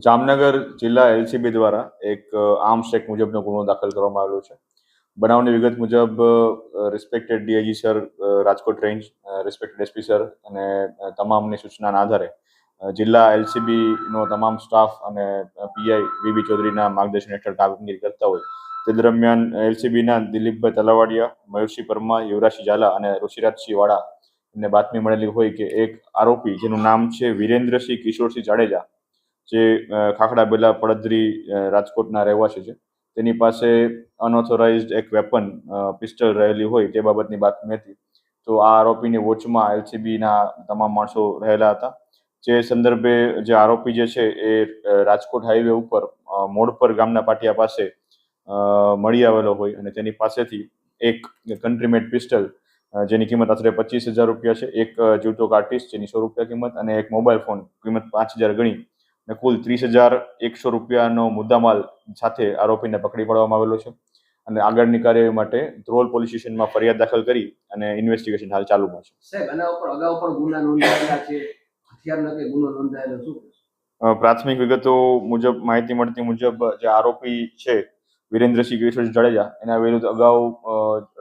જામનગર જિલ્લા એલસીબી દ્વારા એક આર્મ્સ એક્ટ મુજબનો ગુનો દાખલ કરવામાં આવેલો છે. બનાવની વિગત મુજબ respected DIG sir Rajkot range, respected SP sir અને તમામની સૂચનાના આધારે જિલ્લા એલસીબીનો તમામ સ્ટાફ અને પીઆઈ વીબી ચૌધરીના માર્ગદર્શન હેઠળ કામગીરી કરતા હોય તે દરમિયાન એલસીબીના દિલીપભાઈ તલાવાડિયા, મયુરસિંહ પરમાર, યુવરાજસિંહ ઝાલા અને ઋષિરાજસિંહ વાળા ને બાતમી મળેલી હોય કે એક આરોપી જેનું નામ છે વિરેન્દ્રસિંહ કિશોરસિંહ જાડેજા, જે ખાખડા બેલા પડદરી રાજકોટના રહેવાસી છે, તેની પાસે અનઓથોરાઇઝડ એક વેપન પિસ્ટલ રહેલી હોય તે બાબતની બાતમી હતી. તો આ આરોપીની વોચમાં એલસીબીના તમામ માણસો રહેલા હતા. જે સંદર્ભે જે આરોપી જે છે એ રાજકોટ હાઈવે ઉપર મોડપર ગામના પાટિયા પાસે મળી આવેલો હોય અને તેની પાસેથી એક કન્ટ્રીમેડ પિસ્ટલ જેની કિંમત આશરે 25,000 રૂપિયા છે, એક જીવતો કાર્ટિસ જેની 100 રૂપિયા કિંમત અને એક મોબાઈલ ફોન કિંમત 5,000 ગણી અને કુલ 30,100 રૂપિયાનો મુદ્દામાલ સાથે આરોપીને પકડી પાડવામાં આવેલો છે અને આગળની કાર્યવાહી માટે ધ્રોલ પોલીસ સ્ટેશનમાં ફરિયાદ દાખલ કરી અને ઇન્વેસ્ટિગેશન હાલ ચાલુમાં છે. સાહેબ, આના ઉપર અગાઉ પણ ગુના નોંધાયેલા છે, હથિયારનો કે ગુનો નોંધાયેલો શું? પ્રાથમિક વિગતો મુજબ માહિતી મળતી મુજબ જે આરોપી છે વિરેન્દ્રસિંહ કિશોરસિંહ જાડેજા, એના વિરુદ્ધ અગાઉ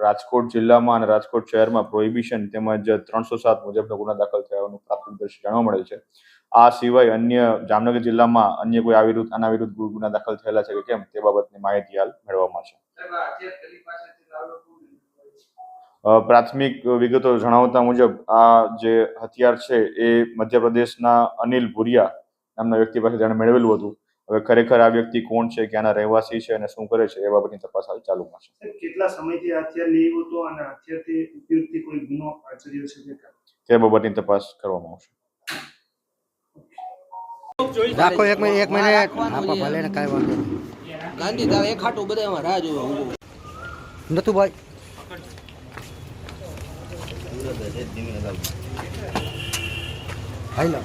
રાજકોટ જિલ્લામાં અને રાજકોટ શહેરમાં પ્રોહિબિશન તેમજ 307 મુજબનો ગુના દાખલ થયાનું પ્રાથમિક દ્રષ્ટિએ જાણવા મળે છે. આ સિવાય અન્ય જામનગર જિલ્લામાં અન્ય કોઈ આના વિરુદ્ધ ગુના દાખલ થયેલા છે કે કેમ તે બાબતની માહિતી હાલ મેળવવામાં છે. પ્રાથમિક વિગતો જણાવતા મુજબ આ જે હથિયાર છે એ મધ્યપ્રદેશના અનિલ ભુરિયા નામના વ્યક્તિ પાસે જાણે મેળવેલું હતું. હવે ખરેખર આ વ્યક્તિ કોણ છે, ક્યાંના રહેવાસી છે અને શું કરે છે એ બાબતની તપાસ હાલ ચાલુમાં છે. કેટલા સમયથી હથિયાર લેવું હતું અને હથિયારથી ઉપયોગથી કોઈ ગુનો આચર્યો છે તે બાબતની તપાસ કરવામાં આવશે. રાખો એક મિનિટ આપા ભલે ને કાઈ વાંધો નહીં. ગાંધી તારે એક ખાટું બધામાં રાહ જોવે હું નતું ભાઈ હાલો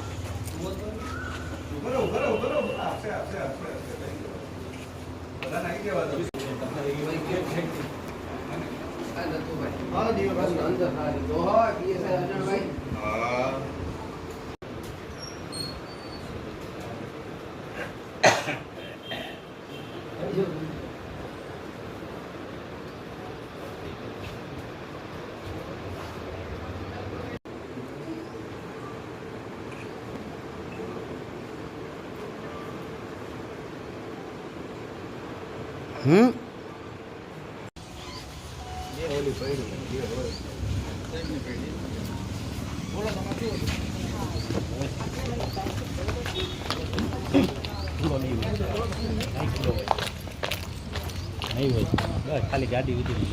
ખાલી ગાડી ઉતરી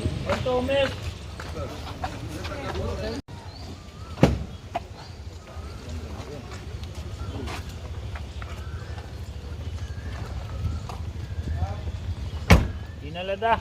લેતા